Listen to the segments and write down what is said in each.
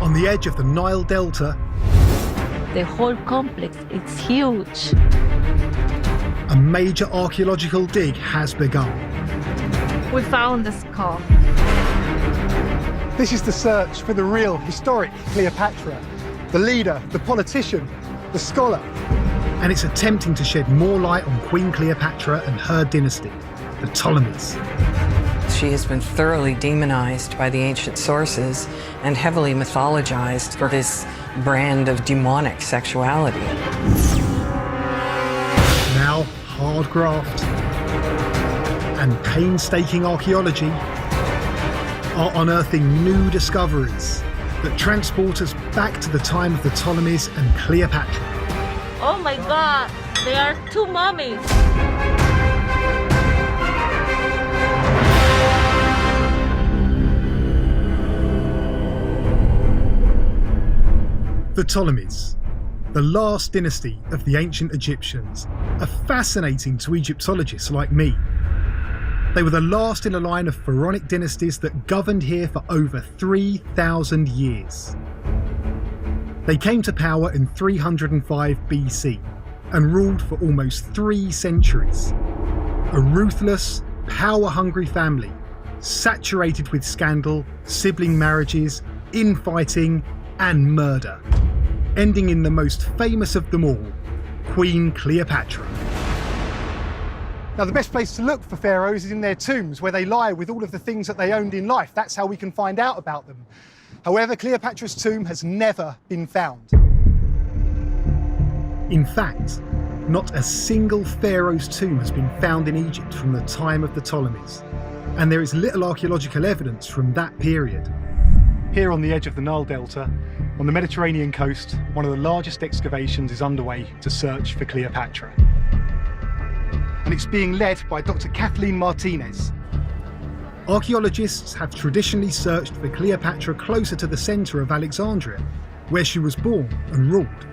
On the edge of the Nile Delta, The whole complex, it's huge. a major archaeological dig has begun. We found the skull. This is the search for the real historic Cleopatra, the leader, the politician, the scholar. And it's attempting to shed more light on Queen Cleopatra and her dynasty, the Ptolemies. She has been thoroughly demonized by the ancient sources and heavily mythologized for this brand of demonic sexuality. Now, hard graft and painstaking archaeology are unearthing new discoveries that transport us back to the time of the Ptolemies and Cleopatra. Oh my God, there are two mummies. The Ptolemies, the last dynasty of the ancient Egyptians, are fascinating to Egyptologists like me. They were the last in a line of pharaonic dynasties that governed here for over 3,000 years. They came to power in 305 BC and ruled for almost 3 centuries. A ruthless, power-hungry family, saturated with scandal, sibling marriages, infighting, and murder, ending in the most famous of them all, Queen Cleopatra. Now, the best place to look for pharaohs is in their tombs, where they lie with all of the things that they owned in life. That's how we can find out about them. However, Cleopatra's tomb has never been found. In fact, not a single pharaoh's tomb has been found in Egypt from the time of the Ptolemies, and there is little archaeological evidence from that period. Here on the edge of the Nile Delta, on the Mediterranean coast, one of the largest excavations is underway to search for Cleopatra. And it's being led by Dr. Kathleen Martinez. Archaeologists have traditionally searched for Cleopatra closer to the centre of Alexandria, where she was born and ruled.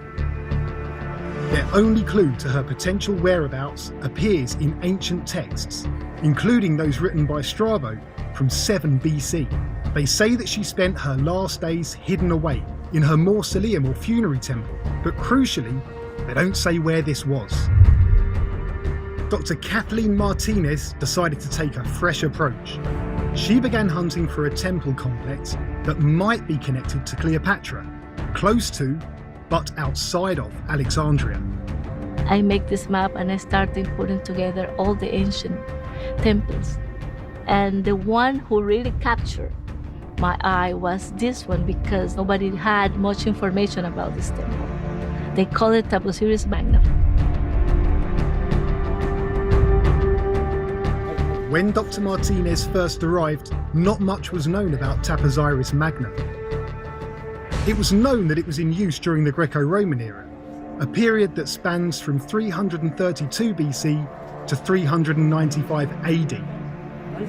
Their only clue to her potential whereabouts appears in ancient texts, including those written by Strabo from 7 BC. They say that she spent her last days hidden away in her mausoleum or funerary temple, but crucially, they don't say where this was. Dr. Kathleen Martinez decided to take a fresh approach. She began hunting for a temple complex that might be connected to Cleopatra, close to, but outside of, Alexandria. I make this map and I started putting together all the ancient temples. And the one who really captured my eye was this one, because nobody had much information about this temple. They call it Taposiris Magna. When Dr. Martinez first arrived, not much was known about Taposiris Magna. It was known that it was in use during the Greco-Roman era, a period that spans from 332 BC to 395 AD,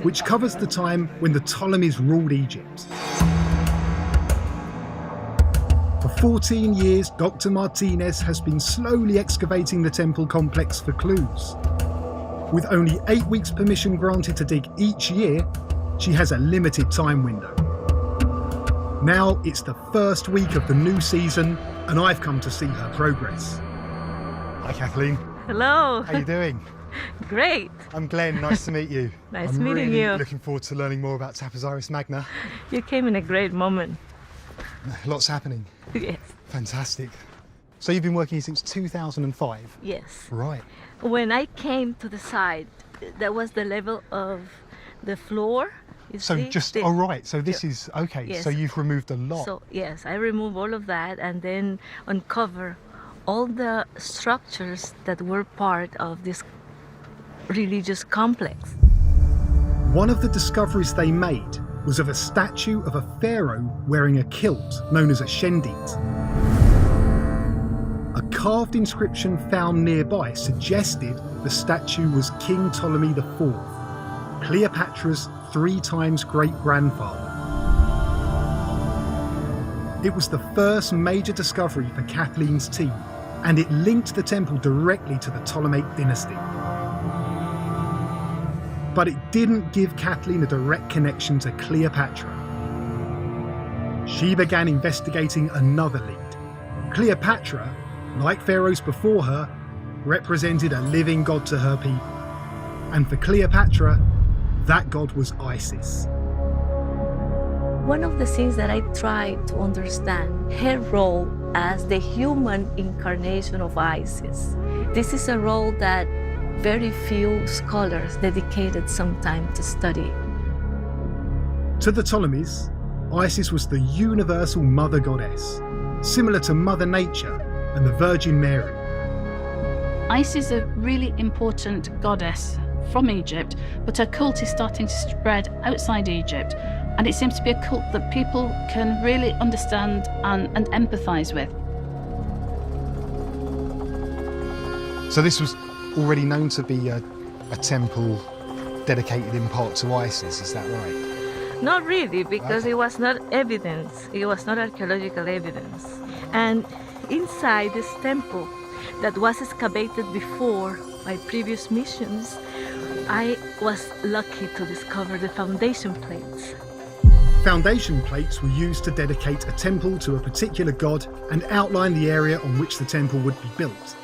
which covers the time when the Ptolemies ruled Egypt. For 14 years, Dr. Martinez has been slowly excavating the temple complex for clues. With only 8 weeks permission granted to dig each year, she has a limited time window. Now it's the first week of the new season, and I've come to see her progress. Hi, Kathleen. Hello. How are you doing? Great. I'm Glenn. Nice to meet you. Nice I'm meeting really you. looking forward to learning more about Taposiris Magna. You came in a great moment. Lots happening. Yes. Fantastic. So you've been working here since 2005? Yes. Right. When I came to the side, that was the level of the floor. You So see? just, The- oh right, so this is, okay, Yes. so you've removed a lot. So yes, I remove all of that and then uncover all the structures that were part of this religious complex. One of the discoveries they made was of a statue of a pharaoh wearing a kilt known as a shendit. A carved inscription found nearby suggested the statue was King Ptolemy IV, Cleopatra's 3 times great-grandfather. It was the first major discovery for Kathleen's team, and it linked the temple directly to the Ptolemaic dynasty. But it didn't give Kathleen a direct connection to Cleopatra. she began investigating another lead. Cleopatra, like pharaohs before her, represented a living god to her people. And for Cleopatra, that god was Isis. One of the things that I tried to understand, her role as the human incarnation of Isis. This is a role that very few scholars dedicated some time to study. To the Ptolemies, Isis was the universal mother goddess, similar to Mother Nature and the Virgin Mary. Isis is a really important goddess from Egypt, but her cult is starting to spread outside Egypt, and it seems to be a cult that people can really understand and empathise with. So this was already known to be a temple dedicated in part to Isis, is that right? Not really, because Okay. it was not evidence. It was not archaeological evidence. And inside this temple that was excavated before by previous missions, I was lucky to discover the foundation plates. Foundation plates were used to dedicate a temple to a particular god and outline the area on which the temple would be built.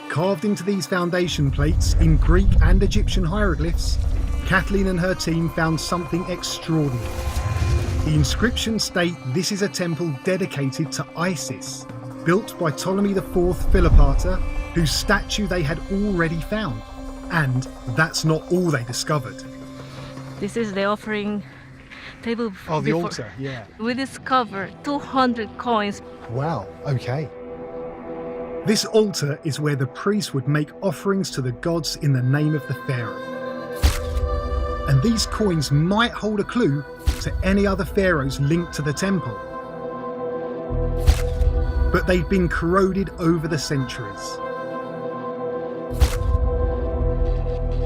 Carved into these foundation plates in Greek and Egyptian hieroglyphs, Kathleen and her team found something extraordinary. The inscriptions state this is a temple dedicated to Isis, built by Ptolemy IV Cleopatra, whose statue they had already found. And that's not all they discovered. This is the offering table. Oh, the before- altar, yeah. We discovered 200 coins. Wow, okay. This altar is where the priests would make offerings to the gods in the name of the pharaoh. And these coins might hold a clue to any other pharaohs linked to the temple. But they'd been corroded over the centuries.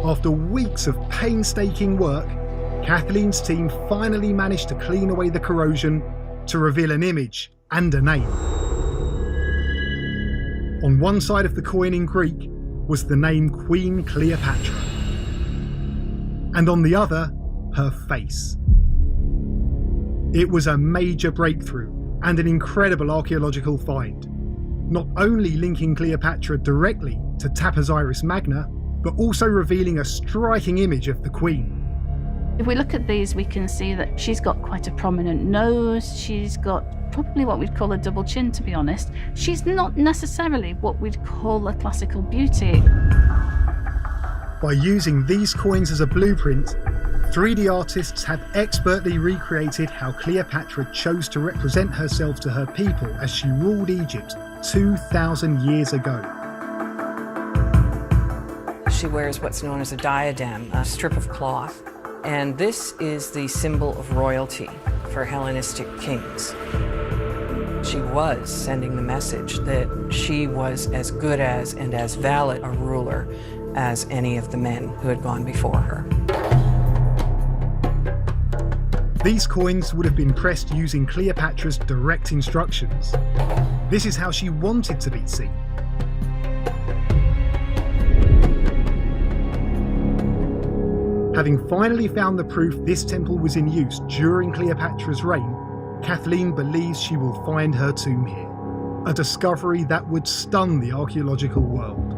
After weeks of painstaking work, Kathleen's team finally managed to clean away the corrosion to reveal an image and a name. On one side of the coin in Greek was the name Queen Cleopatra, and on the other, her face. It was a major breakthrough and an incredible archaeological find, not only linking Cleopatra directly to Tapasiris Magna, but also revealing a striking image of the Queen. If we look at these, we can see that she's got quite a prominent nose. She's got probably what we'd call a double chin, to be honest. She's not necessarily what we'd call a classical beauty. By using these coins as a blueprint, 3D artists have expertly recreated how Cleopatra chose to represent herself to her people as she ruled Egypt 2,000 years ago. She wears what's known as a diadem, a strip of cloth, and this is the symbol of royalty for Hellenistic kings. She was sending the message that she was as good as and as valid a ruler as any of the men who had gone before her. These coins would have been pressed using Cleopatra's direct instructions. This is how she wanted to be seen. Having finally found the proof this temple was in use during Cleopatra's reign, Kathleen believes she will find her tomb here, a discovery that would stun the archaeological world.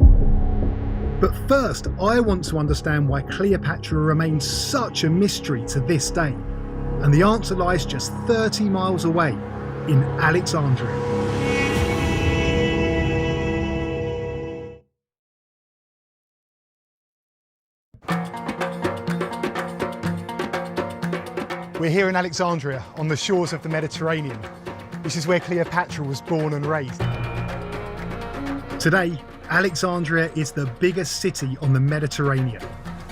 But first, I want to understand why Cleopatra remains such a mystery to this day, and the answer lies just 30 miles away in Alexandria. We're here in Alexandria, on the shores of the Mediterranean. This is where Cleopatra was born and raised. Today, Alexandria is the biggest city on the Mediterranean.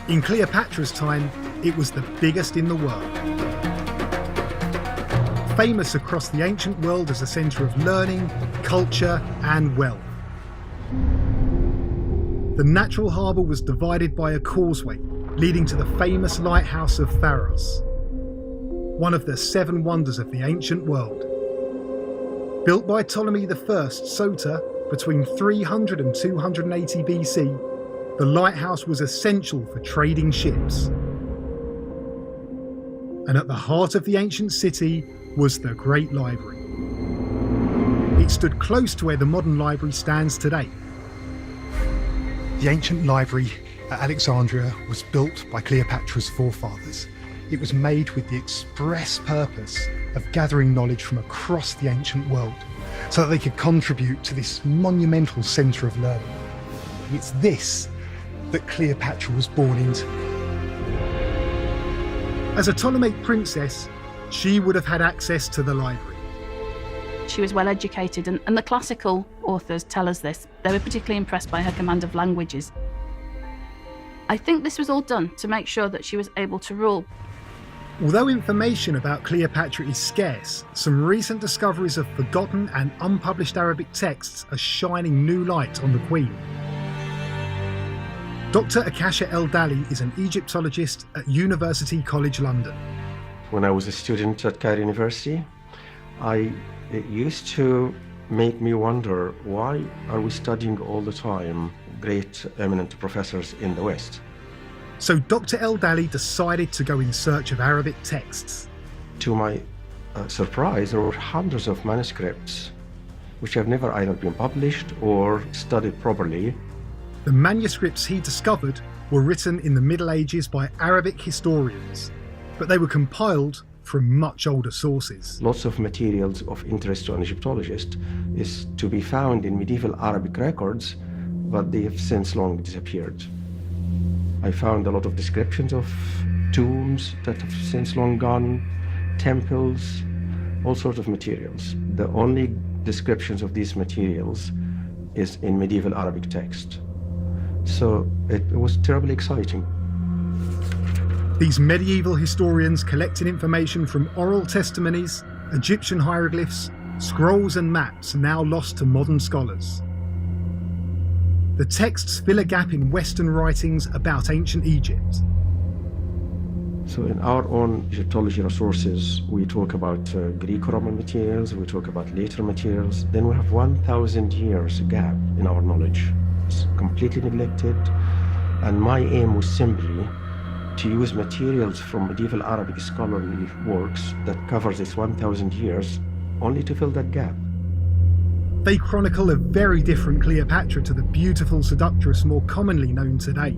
In Cleopatra's time, it was the biggest in the world. Famous across the ancient world as a centre of learning, culture, and wealth. The natural harbour was divided by a causeway, leading to the famous lighthouse of Pharos, one of the 7 wonders of the ancient world. Built by Ptolemy I Soter between 300 and 280 BC, the lighthouse was essential for trading ships. And at the heart of the ancient city was the Great Library. It stood close to where the modern library stands today. The ancient library at Alexandria was built by Cleopatra's forefathers. It was made with the express purpose of gathering knowledge from across the ancient world so that they could contribute to this monumental centre of learning. It's this that Cleopatra was born into. As a Ptolemaic princess, she would have had access to the library. She was well educated, and the classical authors tell us this. They were particularly impressed by her command of languages. I think this was all done to make sure that she was able to rule. Although information about Cleopatra is scarce, some recent discoveries of forgotten and unpublished Arabic texts are shining new light on the Queen. Dr. Akasha El-Dali is an Egyptologist at University College London. When I was a student at Cairo University, it used to make me wonder, why are we studying all the time great eminent professors in the West? So Dr. El-Dali decided to go in search of Arabic texts. To my surprise, there were hundreds of manuscripts which have never either been published or studied properly. The manuscripts he discovered were written in the Middle Ages by Arabic historians, but they were compiled from much older sources. Lots of materials of interest to an Egyptologist is to be found in medieval Arabic records, but they have since long disappeared. I found a lot of descriptions of tombs that have since long gone, temples, all sorts of materials. The only descriptions of these materials is in medieval Arabic text. So it was terribly exciting. These medieval historians collected information from oral testimonies, Egyptian hieroglyphs, scrolls and maps now lost to modern scholars. The texts fill a gap in Western writings about ancient Egypt. So in our own Egyptology resources, we talk about Greco-Roman materials, we talk about later materials, then we have 1,000 years gap in our knowledge. It's completely neglected, and my aim was simply to use materials from medieval Arabic scholarly works that covers this 1,000 years only to fill that gap. They chronicle a very different Cleopatra to the beautiful seductress more commonly known today.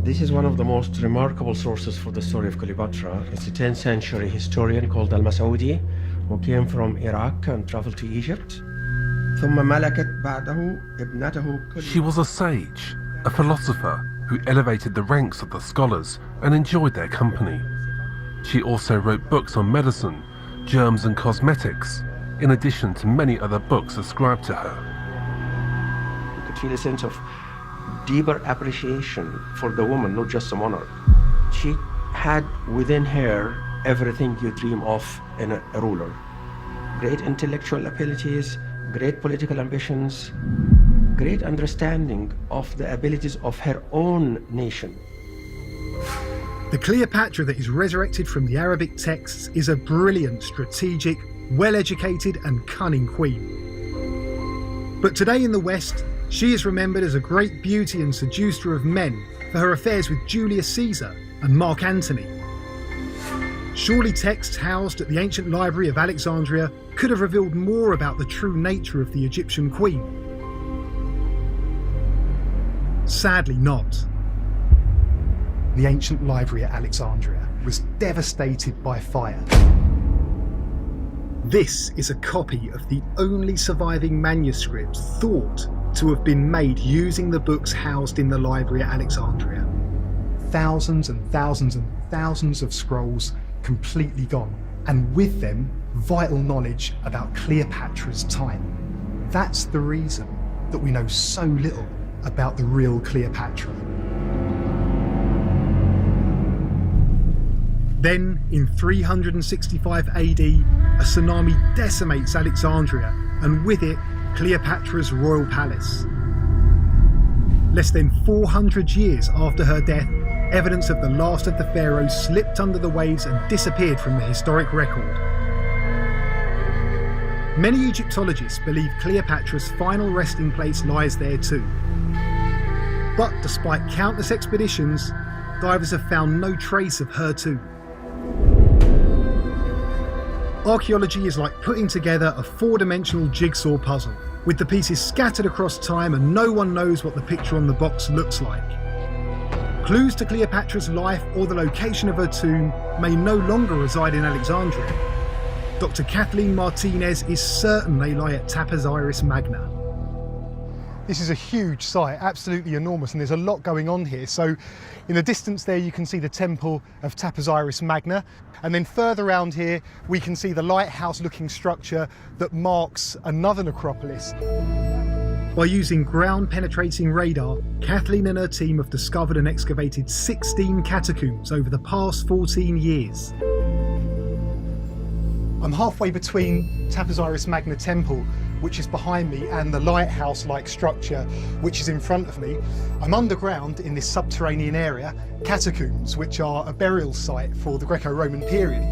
This is one of the most remarkable sources for the story of Cleopatra. It's a 10th century historian called Al-Masaudi, who came from Iraq and traveled to Egypt. She was a sage, a philosopher who elevated the ranks of the scholars and enjoyed their company. She also wrote books on medicine, germs and cosmetics, in addition to many other books ascribed to her. You could feel a sense of deeper appreciation for the woman, not just a monarch. She had within her everything you dream of in a ruler. Great intellectual abilities, great political ambitions, great understanding of the abilities of her own nation. The Cleopatra that is resurrected from the Arabic texts is a brilliant, strategic, well-educated and cunning queen. But today in the West, she is remembered as a great beauty and seducer of men for her affairs with Julius Caesar and Mark Antony. Surely texts housed at the ancient library of Alexandria could have revealed more about the true nature of the Egyptian queen. Sadly not. The ancient library at Alexandria was devastated by fire. This is a copy of the only surviving manuscript thought to have been made using the books housed in the library at Alexandria. Thousands and thousands and thousands of scrolls completely gone, and with them, vital knowledge about Cleopatra's time. That's the reason that we know so little about the real Cleopatra. Then, in 365 AD, a tsunami decimates Alexandria, and with it, Cleopatra's royal palace. Less than 400 years after her death, evidence of the last of the pharaohs slipped under the waves and disappeared from the historic record. Many Egyptologists believe Cleopatra's final resting place lies there too. But despite countless expeditions, divers have found no trace of her tomb. Archaeology is like putting together a four-dimensional jigsaw puzzle, with the pieces scattered across time and no one knows what the picture on the box looks like. Clues to Cleopatra's life or the location of her tomb may no longer reside in Alexandria. Dr. Kathleen Martinez is certain they lie at Tapas Iris Magna. This is a huge site, absolutely enormous, and there's a lot going on here. So in the distance there you can see the temple of Tapas Iris Magna, and then further around here we can see the lighthouse looking structure that marks another necropolis. By using ground-penetrating radar, Kathleen and her team have discovered and excavated 16 catacombs over the past 14 years. I'm halfway between Tapas Iris Magna Temple, which is behind me, and the lighthouse-like structure, which is in front of me. I'm underground in this subterranean area, catacombs, which are a burial site for the Greco-Roman period.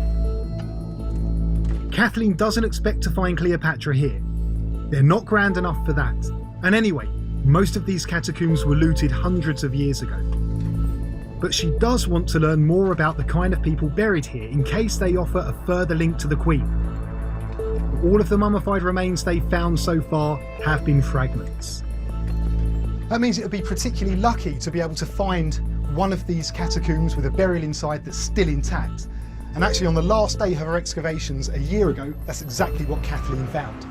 Kathleen doesn't expect to find Cleopatra here. They're not grand enough for that. And anyway, most of these catacombs were looted hundreds of years ago. But she does want to learn more about the kind of people buried here in case they offer a further link to the Queen. All of the mummified remains they've found so far have been fragments. That means it would be particularly lucky to be able to find one of these catacombs with a burial inside that's still intact. And actually on the last day of her excavations a year ago, that's exactly what Kathleen found.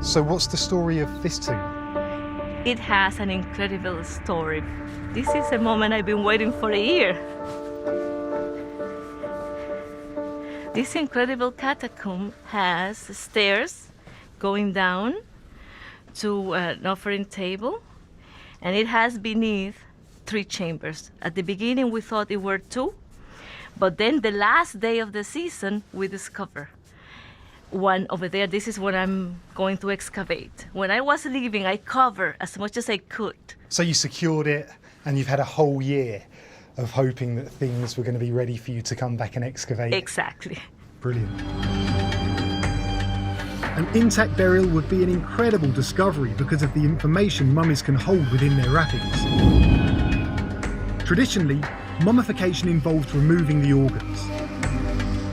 So what's the story of this tomb? It has an incredible story. This is a moment I've been waiting for a year. This incredible catacomb has stairs going down to an offering table, and it has beneath 3 chambers. At the beginning we thought it were 2, but then the last day of the season we discover one over there. This is what I'm going to excavate. When I was leaving, I covered as much as I could. So you secured it, and you've had a whole year of hoping that things were going to be ready for you to come back and excavate. Exactly. Brilliant. An intact burial would be an incredible discovery because of the information mummies can hold within their wrappings. Traditionally, mummification involved removing the organs.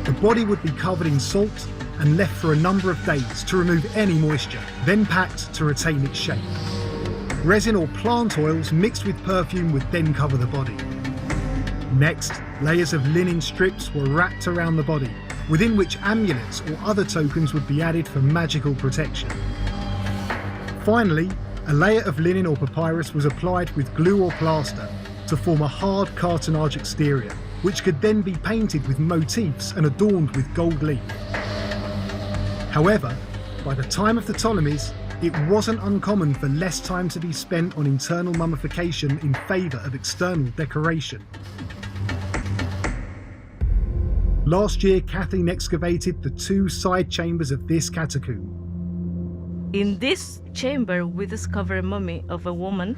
The body would be covered in salt and left for a number of days to remove any moisture, then packed to retain its shape. Resin or plant oils mixed with perfume would then cover the body. Next, layers of linen strips were wrapped around the body, within which amulets or other tokens would be added for magical protection. Finally, a layer of linen or papyrus was applied with glue or plaster to form a hard cartonnage exterior, which could then be painted with motifs and adorned with gold leaf. However, by the time of the Ptolemies, it wasn't uncommon for less time to be spent on internal mummification in favour of external decoration. Last year, Kathleen excavated the 2 side chambers of this catacomb. In this chamber, we discover a mummy of a woman,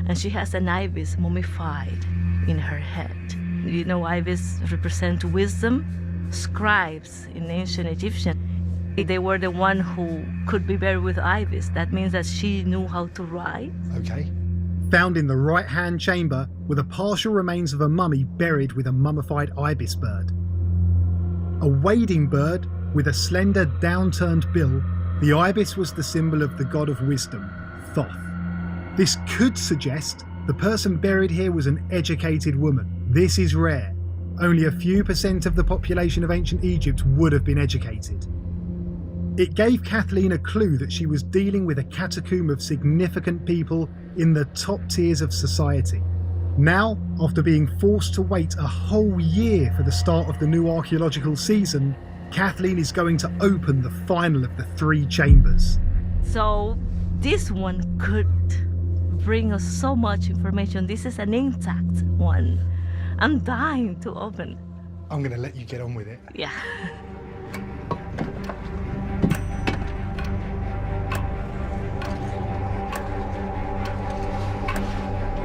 and she has an ibis mummified in her head. You know, ibis represent wisdom. Scribes in ancient Egyptian, they were the one who could be buried with ibis. That means that she knew how to write. Okay. Found in the right-hand chamber were the partial remains of a mummy buried with a mummified ibis bird. A wading bird with a slender downturned bill, the ibis was the symbol of the god of wisdom, Thoth. This could suggest the person buried here was an educated woman. This is rare. Only a few % of the population of ancient Egypt would have been educated. It gave Kathleen a clue that she was dealing with a catacomb of significant people in the top tiers of society. Now, after being forced to wait a whole year for the start of the new archaeological season, Kathleen is going to open the final of the 3 chambers. So this one could bring us so much information. This is an intact one. I'm dying to open. I'm going to let you get on with it. Yeah.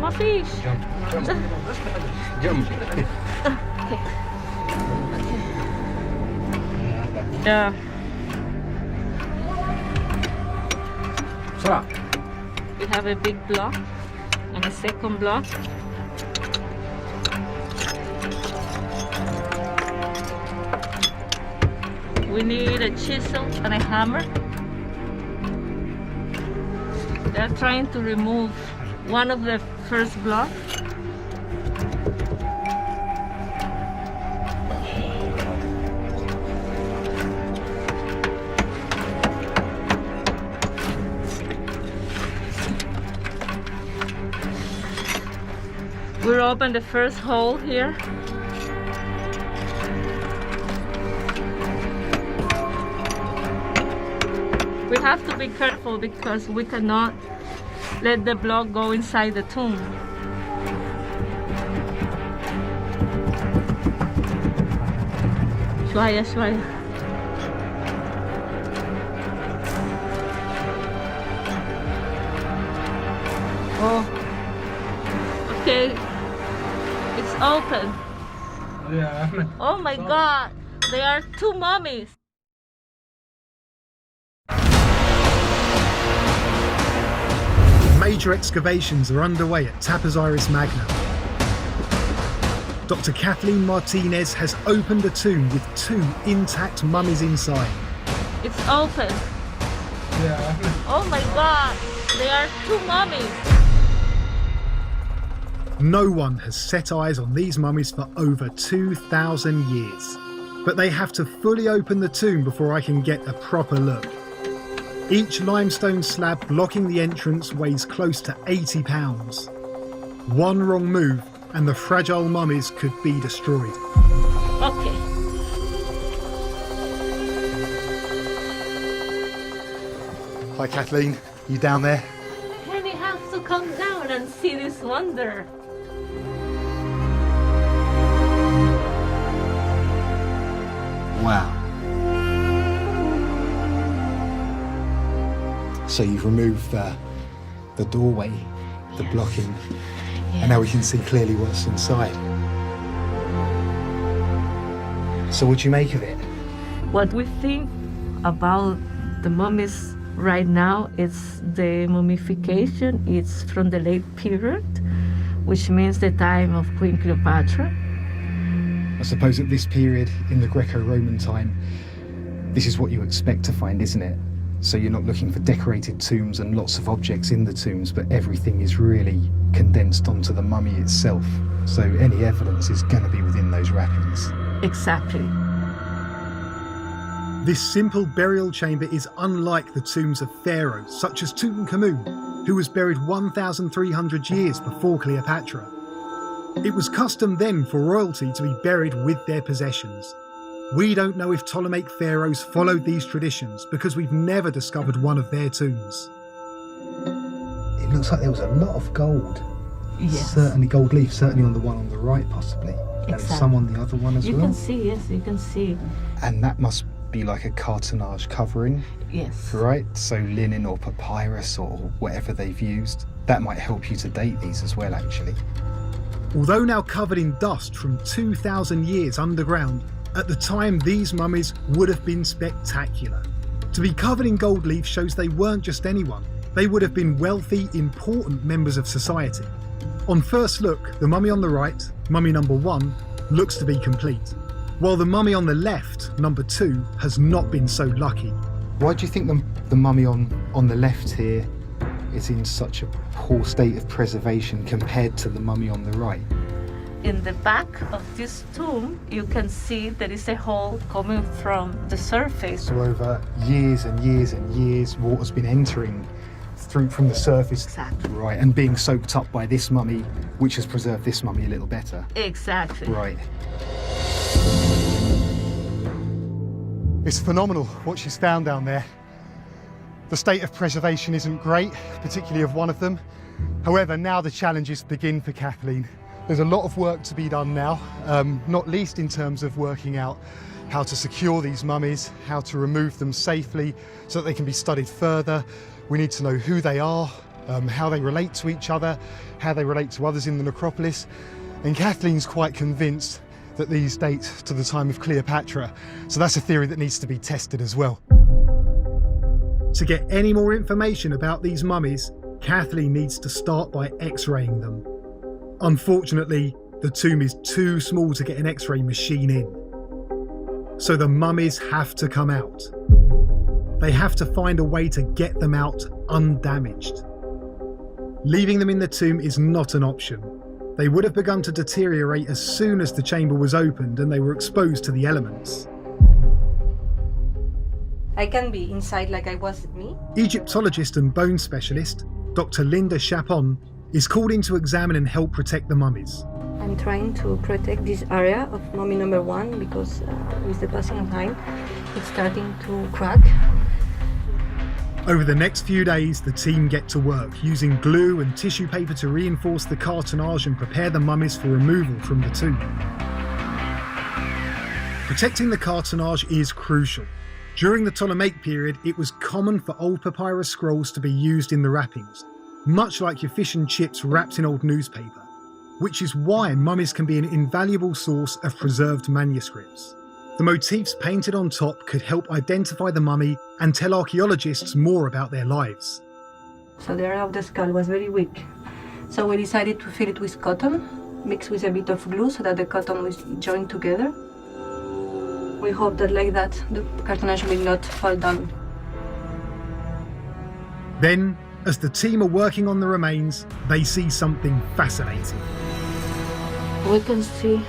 My fish. Jump. Okay. Yeah. We have a big block and a second block. We need a chisel and a hammer. They're trying to remove one of the first blocks. We'll open the first hole here. We have to be careful because we cannot let the block go inside the tomb. Shwaya, shwaya. Oh, okay. It's open. Oh my God, there are two mummies. Major excavations are underway at Tapaziris Magna. Dr. Kathleen Martinez has opened a tomb with two intact mummies inside. It's open. Oh my God, there are two mummies. No one has set eyes on these mummies for over 2,000 years. But they have to fully open the tomb before I can get a proper look. Each limestone slab blocking the entrance weighs close to 80 pounds. One wrong move and the fragile mummies could be destroyed. Okay. Hi Kathleen, you down there? And you have to come down and see this wonder. Wow. So you've removed the doorway, the blocking, and now we can see clearly what's inside. So what do you make of it? What we think about the mummies right now is the mummification. It's from the late period, which means the time of Queen Cleopatra. I suppose at this period in the Greco-Roman time, this is what you expect to find, isn't it? So you're not looking for decorated tombs and lots of objects in the tombs, but everything is really condensed onto the mummy itself. So any evidence is going to be within those wrappings. Exactly. This simple burial chamber is unlike the tombs of pharaohs, such as Tutankhamun, who was buried 1,300 years before Cleopatra. It was custom then for royalty to be buried with their possessions. We don't know if Ptolemaic pharaohs followed these traditions because we've never discovered one of their tombs. It looks like there was a lot of gold. Yes. Certainly gold leaf, certainly on the one on the right possibly. And Exactly. some on the other one as You well. can see, yes, you can see. And that must be like a cartonnage covering, Yes. right? So linen or papyrus or whatever they've used. That might help you to date these as well, actually. Although now covered in dust from 2,000 years underground, at the time these mummies would have been spectacular. To be covered in gold leaf shows they weren't just anyone. They would have been wealthy, important members of society. On first look, the mummy on the right, mummy number 1, looks to be complete, while the mummy on the left, number 2, has not been so lucky. Why do you think the mummy on the left here is in such a poor state of preservation compared to the mummy on the right? In the back of this tomb, you can see there is a hole coming from the surface. So over years and years and years, water's been entering through from the surface. Exactly. Right, and being soaked up by this mummy, which has preserved this mummy a little better. Exactly. Right. It's phenomenal what she's found down there. The state of preservation isn't great, particularly of one of them. However, now the challenges begin for Kathleen. There's a lot of work to be done now, not least in terms of working out how to secure these mummies, how to remove them safely so that they can be studied further. We need to know who they are, how they relate to each other, how they relate to others in the necropolis. And Kathleen's quite convinced that these date to the time of Cleopatra. So that's a theory that needs to be tested as well. To get any more information about these mummies, Kathleen needs to start by X-raying them. Unfortunately, the tomb is too small to get an X-ray machine in. So the mummies have to come out. They have to find a way to get them out undamaged. Leaving them in the tomb is not an option. They would have begun to deteriorate as soon as the chamber was opened and they were exposed to the elements. I can be inside like I was me. Egyptologist and bone specialist, Dr. Linda Chapon, is called in to examine and help protect the mummies. I'm trying to protect this area of mummy number 1 because with the passing of time, it's starting to crack. Over the next few days, the team get to work, using glue and tissue paper to reinforce the cartonnage and prepare the mummies for removal from the tomb. Protecting the cartonnage is crucial. During the Ptolemaic period, it was common for old papyrus scrolls to be used in the wrappings, much like your fish and chips wrapped in old newspaper, which is why mummies can be an invaluable source of preserved manuscripts. The motifs painted on top could help identify the mummy and tell archaeologists more about their lives. So the area of the skull was very weak. So we decided to fill it with cotton, mixed with a bit of glue so that the cotton was joined together. We hope that like that the cartonnage will not fall down. Then, as the team are working on the remains, they see something fascinating. We can see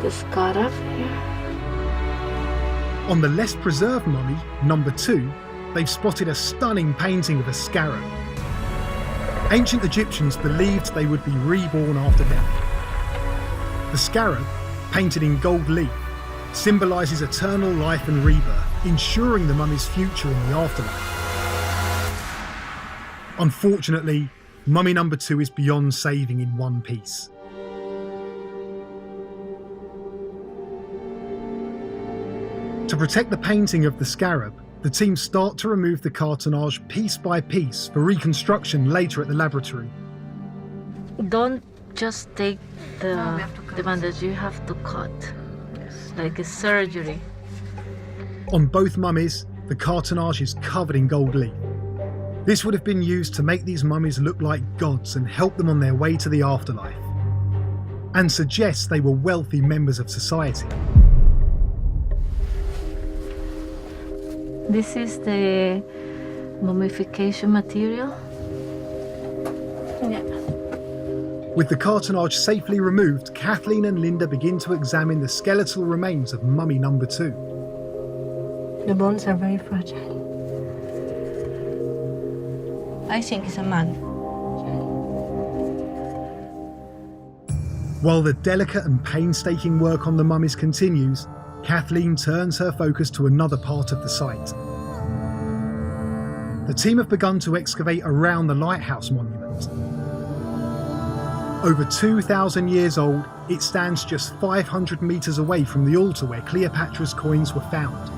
the scarab here. On the less preserved mummy, number 2, they've spotted a stunning painting of a scarab. Ancient Egyptians believed they would be reborn after death. The scarab, painted in gold leaf, symbolises eternal life and rebirth, ensuring the mummy's future in the afterlife. Unfortunately, mummy number 2 is beyond saving in one piece. To protect the painting of the scarab, the team start to remove the cartonnage piece by piece for reconstruction later at the laboratory. Don't just take the bandage, you have to cut. Like a surgery. On both mummies, the cartonnage is covered in gold leaf. This would have been used to make these mummies look like gods and help them on their way to the afterlife, and suggests they were wealthy members of society. This is the mummification material. Yeah. With the cartonnage safely removed, Kathleen and Linda begin to examine the skeletal remains of mummy number 2. The bones are very fragile. I think it's a man. While the delicate and painstaking work on the mummies continues, Kathleen turns her focus to another part of the site. The team have begun to excavate around the lighthouse monument. Over 2,000 years old, it stands just 500 metres away from the altar where Cleopatra's coins were found.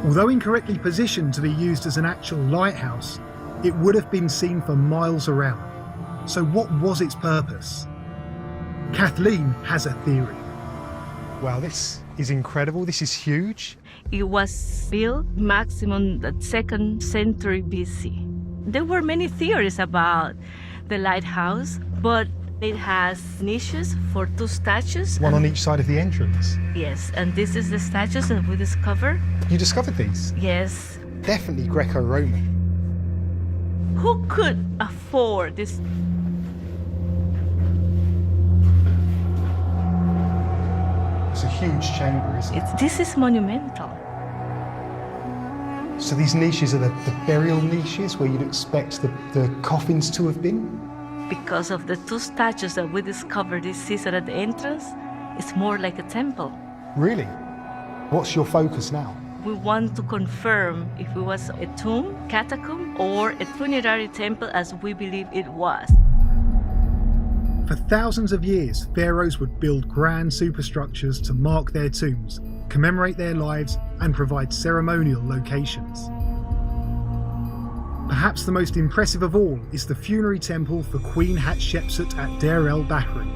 Although incorrectly positioned to be used as an actual lighthouse, it would have been seen for miles around. So what was its purpose? Kathleen has a theory. Wow, this is incredible. This is huge. It was built maximum the 2nd century BC. There were many theories about the lighthouse, but it has niches for 2 statues. One on each side of the entrance. Yes, and this is the statues that we discovered. You discovered these? Yes. Definitely Greco-Roman. Who could afford this? It's a huge chamber, isn't it? This is monumental. So these niches are the burial niches where you'd expect the coffins to have been? Because of the 2 statues that we discovered this season at the entrance, it's more like a temple. Really? What's your focus now? We want to confirm if it was a tomb, catacomb, or a funerary temple as we believe it was. For thousands of years, pharaohs would build grand superstructures to mark their tombs, commemorate their lives, and provide ceremonial locations. Perhaps the most impressive of all is the funerary temple for Queen Hatshepsut at Deir el-Bahri.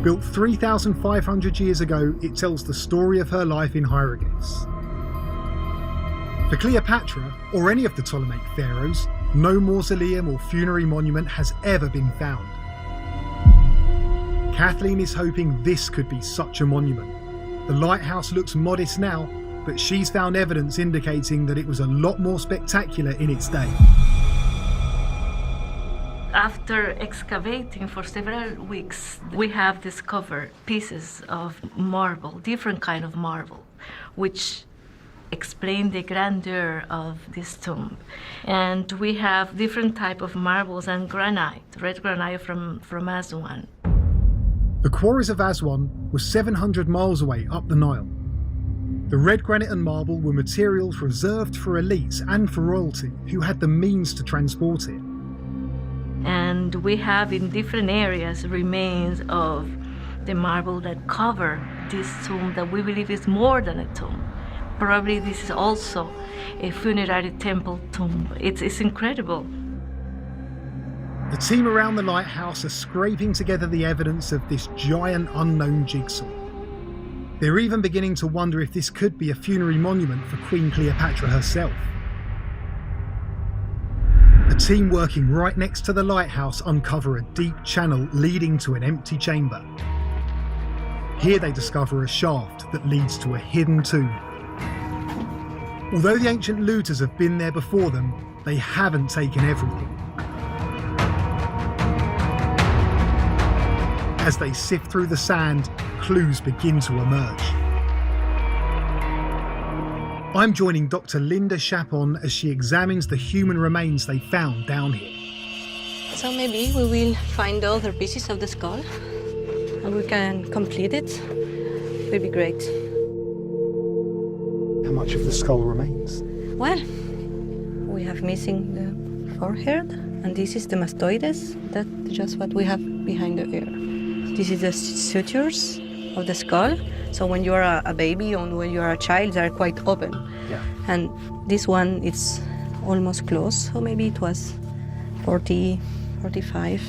Built 3,500 years ago, it tells the story of her life in hieroglyphs. For Cleopatra, or any of the Ptolemaic pharaohs, no mausoleum or funerary monument has ever been found. Kathleen is hoping this could be such a monument. The lighthouse looks modest now, but she's found evidence indicating that it was a lot more spectacular in its day. After excavating for several weeks, we have discovered pieces of marble, different kind of marble, which explain the grandeur of this tomb. And we have different type of marbles and granite, red granite from Aswan. The quarries of Aswan were 700 miles away up the Nile. The red granite and marble were materials reserved for elites and for royalty who had the means to transport it. And we have in different areas remains of the marble that cover this tomb that we believe is more than a tomb. Probably this is also a funerary temple tomb. It's incredible. The team around the lighthouse are scraping together the evidence of this giant unknown jigsaw. They're even beginning to wonder if this could be a funerary monument for Queen Cleopatra herself. A team working right next to the lighthouse uncover a deep channel leading to an empty chamber. Here they discover a shaft that leads to a hidden tomb. Although the ancient looters have been there before them, they haven't taken everything. As they sift through the sand, clues begin to emerge. I'm joining Dr. Linda Chapon as she examines the human remains they found down here. So maybe we will find other pieces of the skull and we can complete it. It would be great. How much of the skull remains? Well, we have missing the forehead, and this is the mastoides. That's just what we have behind the ear. This is the sutures of the skull. So when you are a baby or when you are a child, they are quite open. Yeah. And this one, it's almost closed. So maybe it was 40, 45.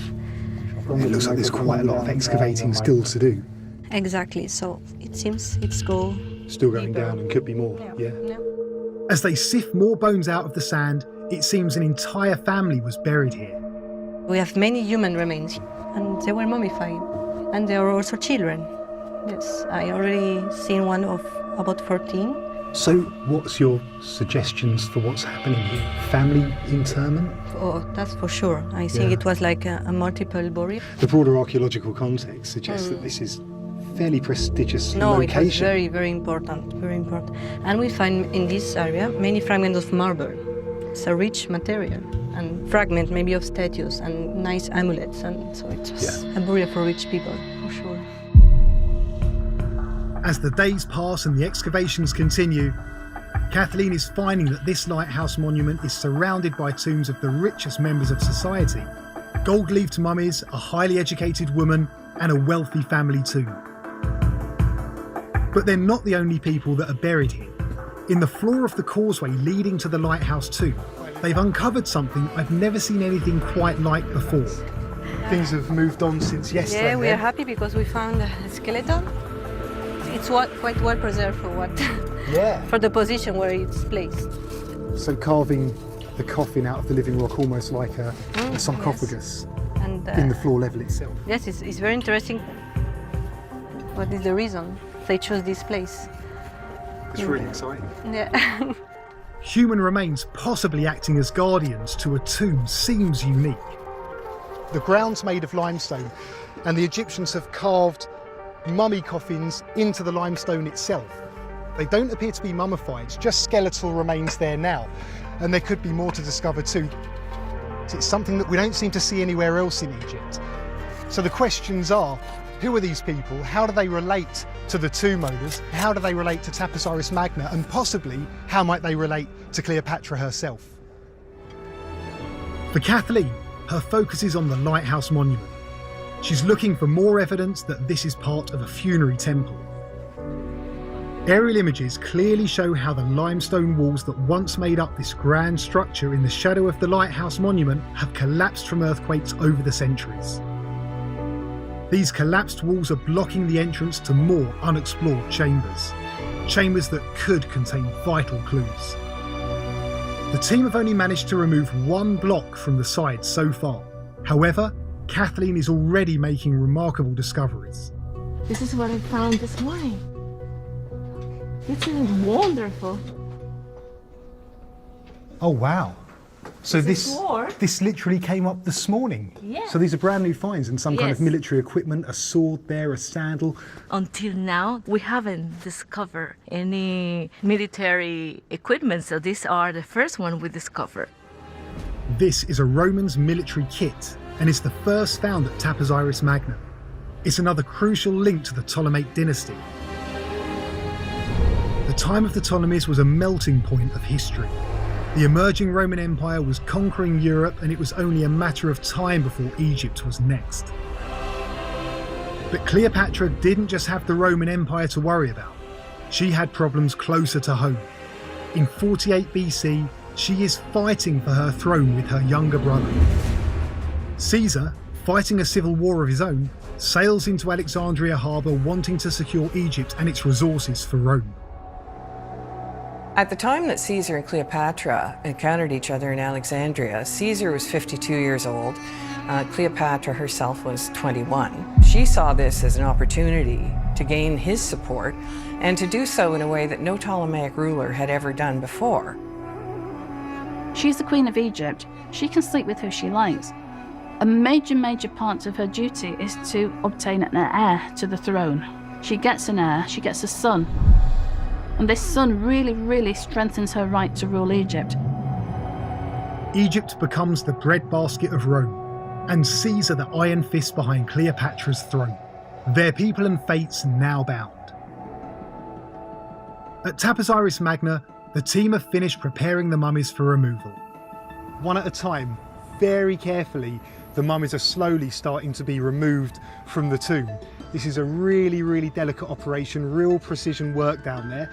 It looks like there's quite a lot of excavating still to do. Exactly. So it seems it's Still going deeper. down and could be more, yeah. Yeah. As they sift more bones out of the sand, it seems an entire family was buried here. We have many human remains, and they were mummified. And there were also children. Yes, I already seen one of about 14. So what's your suggestions for what's happening here? Family interment? Oh, that's for sure. I think it was like a multiple burial. The broader archaeological context suggests that this is fairly prestigious No, it was location. very, very important, very important. And we find in this area many fragments of marble. It's a rich material, and fragments maybe of statues and nice amulets, and so it was a burial for rich people, for sure. As the days pass and the excavations continue, Kathleen is finding that this lighthouse monument is surrounded by tombs of the richest members of society. Gold-leafed mummies, a highly educated woman, and a wealthy family tomb. But they're not the only people that are buried here. In the floor of the causeway leading to the lighthouse tomb, they've uncovered something I've never seen anything quite like before. Things have moved on since yesterday. Yeah, we are happy because we found a skeleton. It's quite well preserved for the position where it's placed. So carving the coffin out of the living rock almost like a sarcophagus And, in the floor level itself. Yes, it's very interesting. What is the reason they chose this place? It's really exciting. Yeah. Human remains possibly acting as guardians to a tomb seems unique. The ground's made of limestone, and the Egyptians have carved mummy coffins into the limestone itself. They don't appear to be mummified, just skeletal remains there now, and there could be more to discover too. It's something that we don't seem to see anywhere else in Egypt. So the questions are, who are these people? How do they relate to the tomb owners? How do they relate to Taposiris Magna? And possibly, how might they relate to Cleopatra herself? For Kathleen, her focus is on the lighthouse monument. She's looking for more evidence that this is part of a funerary temple. Aerial images clearly show how the limestone walls that once made up this grand structure in the shadow of the lighthouse monument have collapsed from earthquakes over the centuries. These collapsed walls are blocking the entrance to more unexplored chambers. Chambers that could contain vital clues. The team have only managed to remove one block from the side so far. However, Kathleen is already making remarkable discoveries. This is what I found this morning. This is wonderful. Oh, wow. So This is sword. this literally came up this morning? Yes. So these are brand new finds and some kind of Yes. military equipment, a sword there, a sandal. Until now, we haven't discovered any military equipment, so these are the first one we discovered. This is a Roman's military kit and is the first found at Tapas Iris Magna. It's another crucial link to the Ptolemaic dynasty. The time of the Ptolemies was a melting point of history. The emerging Roman Empire was conquering Europe, and it was only a matter of time before Egypt was next. But Cleopatra didn't just have the Roman Empire to worry about. She had problems closer to home. In 48 BC, she is fighting for her throne with her younger brother. Caesar, fighting a civil war of his own, sails into Alexandria harbour wanting to secure Egypt and its resources for Rome. At the time that Caesar and Cleopatra encountered each other in Alexandria, Caesar was 52 years old. Cleopatra herself was 21. She saw this as an opportunity to gain his support and to do so in a way that no Ptolemaic ruler had ever done before. She's the Queen of Egypt. She can sleep with who she likes. A major part of her duty is to obtain an heir to the throne. She gets an heir, she gets a son. And this son really strengthens her right to rule Egypt. Egypt becomes the breadbasket of Rome, and Caesar the iron fist behind Cleopatra's throne. Their people and fates now bound. At Tapas Iris Magna, the team have finished preparing the mummies for removal. One at a time, very carefully, the mummies are slowly starting to be removed from the tomb. This is a really delicate operation, real precision work down there.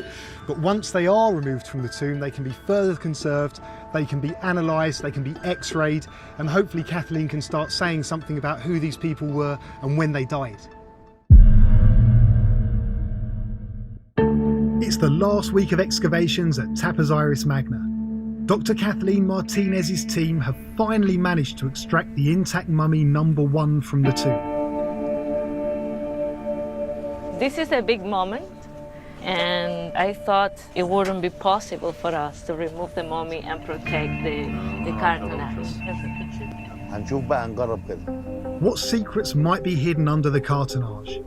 But once they are removed from the tomb, they can be further conserved, they can be analysed, they can be x-rayed, and hopefully Kathleen can start saying something about who these people were and when they died. It's the last week of excavations at Tapas Iris Magna. Dr. Kathleen Martinez's team have finally managed to extract the intact mummy number 1 from the tomb. This is a big moment, and I thought it wouldn't be possible for us to remove the mummy and protect the cartonnage. هنشوف بقى نجرب كده. What secrets might be hidden under the cartonnage?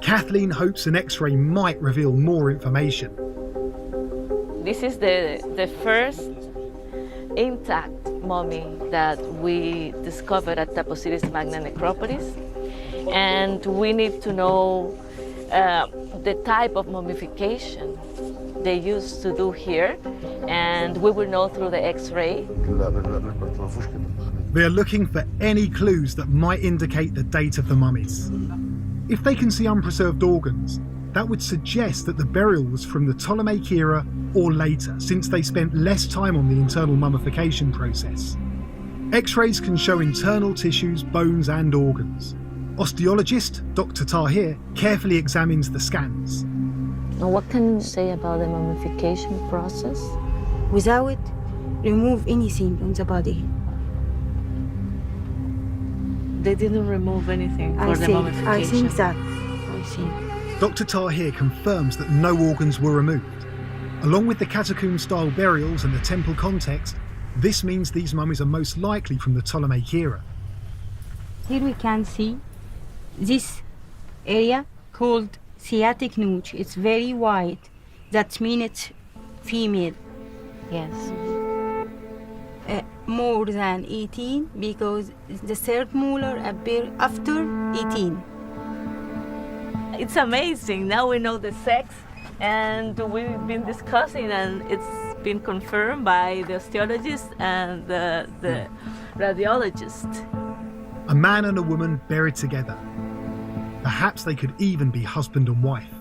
Kathleen hopes an X-ray might reveal more information. This is the first intact mummy that we discovered at Tapas Iris Magna necropolis, and we need to know the type of mummification they used to do here, and we will know through the X-ray. They are looking for any clues that might indicate the date of the mummies. If they can see unpreserved organs, that would suggest that the burial was from the Ptolemaic era or later, since they spent less time on the internal mummification process. X-rays can show internal tissues, bones and organs. Osteologist Dr. Tahir carefully examines the scans. And what can you say about the mummification process? Without remove anything on the body. They didn't remove anything for the mummification. I think that. I think. Dr. Tahir confirms that no organs were removed. Along with the catacomb-style burials and the temple context, this means these mummies are most likely from the Ptolemaic era. Here we can see this area called sciatic notch. It's very wide. That means it's female. Yes. More than 18 because the third molar appear after 18. It's amazing. Now we know the sex, and we've been discussing, and it's been confirmed by the osteologist and the radiologist. A man and a woman buried together. Perhaps they could even be husband and wife.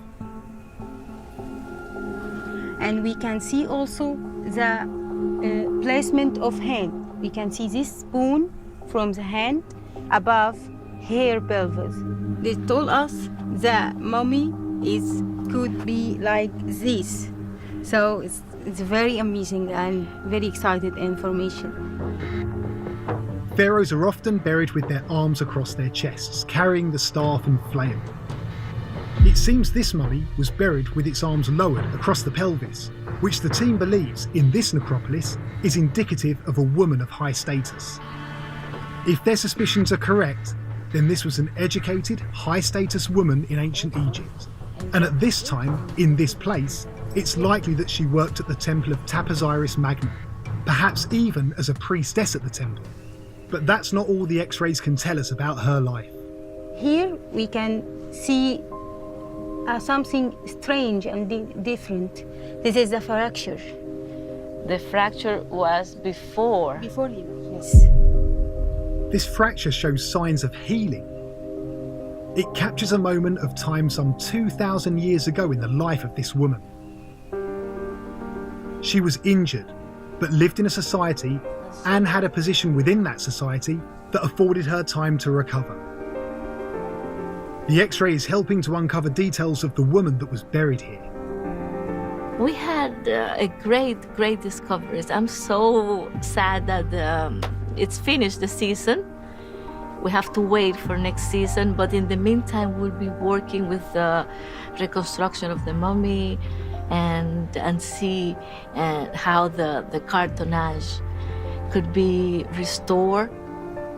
And we can see also the placement of hand. We can see this spoon from the hand above her pelvis. They told us the mummy could be like this. So it's very amazing and very excited information. Pharaohs are often buried with their arms across their chests, carrying the staff and flail. It seems this mummy was buried with its arms lowered across the pelvis, which the team believes in this necropolis is indicative of a woman of high status. If their suspicions are correct, then this was an educated, high-status woman in ancient Egypt. And at this time, in this place, it's likely that she worked at the temple of Osiris Magna, perhaps even as a priestess at the temple. But that's not all the X-rays can tell us about her life. Here we can see something strange and different. This is the fracture. The fracture was before. Before you, yes. This fracture shows signs of healing. It captures a moment of time some 2,000 years ago in the life of this woman. She was injured, but lived in a society and had a position within that society that afforded her time to recover. The X-ray is helping to uncover details of the woman that was buried here. We had a great discoveries. I'm so sad that it's finished the season. We have to wait for next season, but in the meantime we'll be working with the reconstruction of the mummy and see how the cartonnage could be restored.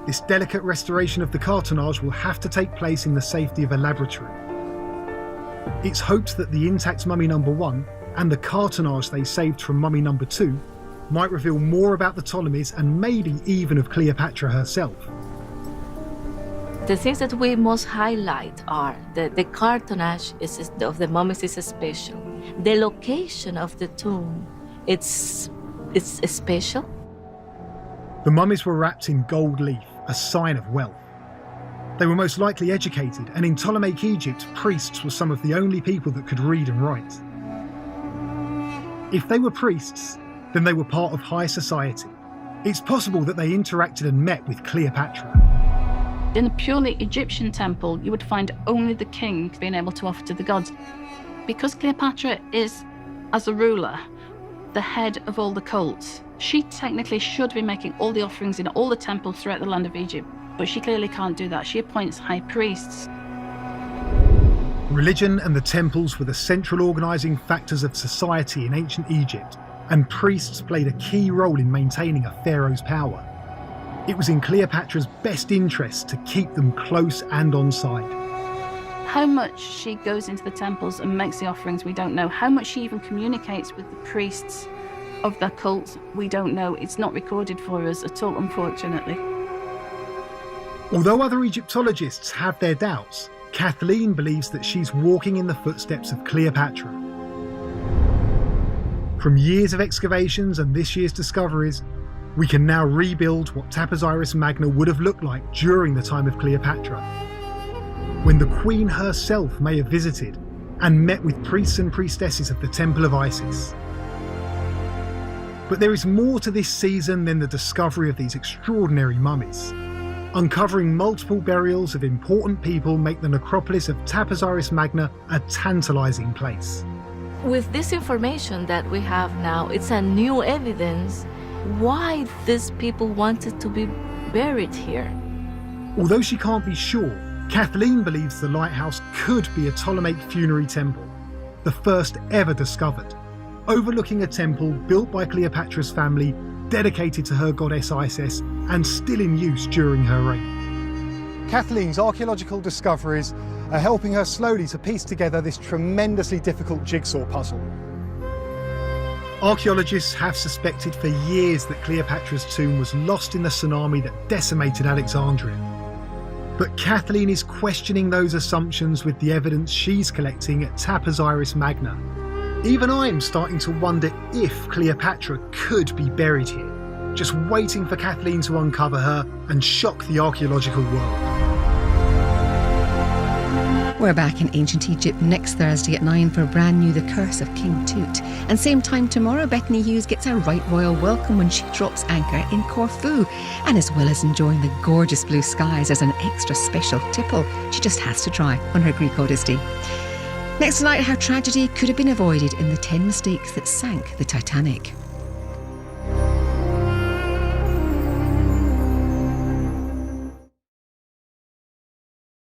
This delicate restoration of the cartonnage will have to take place in the safety of a laboratory. It's hoped that the intact mummy number 1 and the cartonnage they saved from mummy number 2 might reveal more about the Ptolemies and maybe even of Cleopatra herself. The things that we must highlight are that the cartonnage of the mummies is special. The location of the tomb, it's special. The mummies were wrapped in gold leaf, a sign of wealth. They were most likely educated, and in Ptolemaic Egypt, priests were some of the only people that could read and write. If they were priests, then they were part of high society. It's possible that they interacted and met with Cleopatra. In a purely Egyptian temple, you would find only the king being able to offer to the gods. Because Cleopatra is, as a ruler, the head of all the cults, she technically should be making all the offerings in all the temples throughout the land of Egypt, but she clearly can't do that. She appoints high priests. Religion and the temples were the central organising factors of society in ancient Egypt, and priests played a key role in maintaining a pharaoh's power. It was in Cleopatra's best interest to keep them close and on side. How much she goes into the temples and makes the offerings, we don't know. How much she even communicates with the priests of the cult, we don't know. It's not recorded for us at all, unfortunately. Although other Egyptologists have their doubts, Kathleen believes that she's walking in the footsteps of Cleopatra. From years of excavations and this year's discoveries, we can now rebuild what Osiris Magna would have looked like during the time of Cleopatra, when the Queen herself may have visited and met with priests and priestesses of the Temple of Isis. But there is more to this season than the discovery of these extraordinary mummies. Uncovering multiple burials of important people make the necropolis of Osiris Magna a tantalising place. With this information that we have now, it's a new evidence why these people wanted to be buried here. Although she can't be sure, Kathleen believes the lighthouse could be a Ptolemaic funerary temple, the first ever discovered, overlooking a temple built by Cleopatra's family, dedicated to her goddess Isis, and still in use during her reign. Kathleen's archaeological discoveries are helping her slowly to piece together this tremendously difficult jigsaw puzzle. Archaeologists have suspected for years that Cleopatra's tomb was lost in the tsunami that decimated Alexandria. But Kathleen is questioning those assumptions with the evidence she's collecting at Osiris Magna. Even I'm starting to wonder if Cleopatra could be buried here, just waiting for Kathleen to uncover her and shock the archaeological world. We're back in ancient Egypt next Thursday at 9 for a brand new The Curse of King Tut. And same time tomorrow, Bethany Hughes gets a right royal welcome when she drops anchor in Corfu. And as well as enjoying the gorgeous blue skies as an extra special tipple, she just has to try on her Greek Odyssey. Next tonight, how tragedy could have been avoided in the 10 mistakes that sank the Titanic.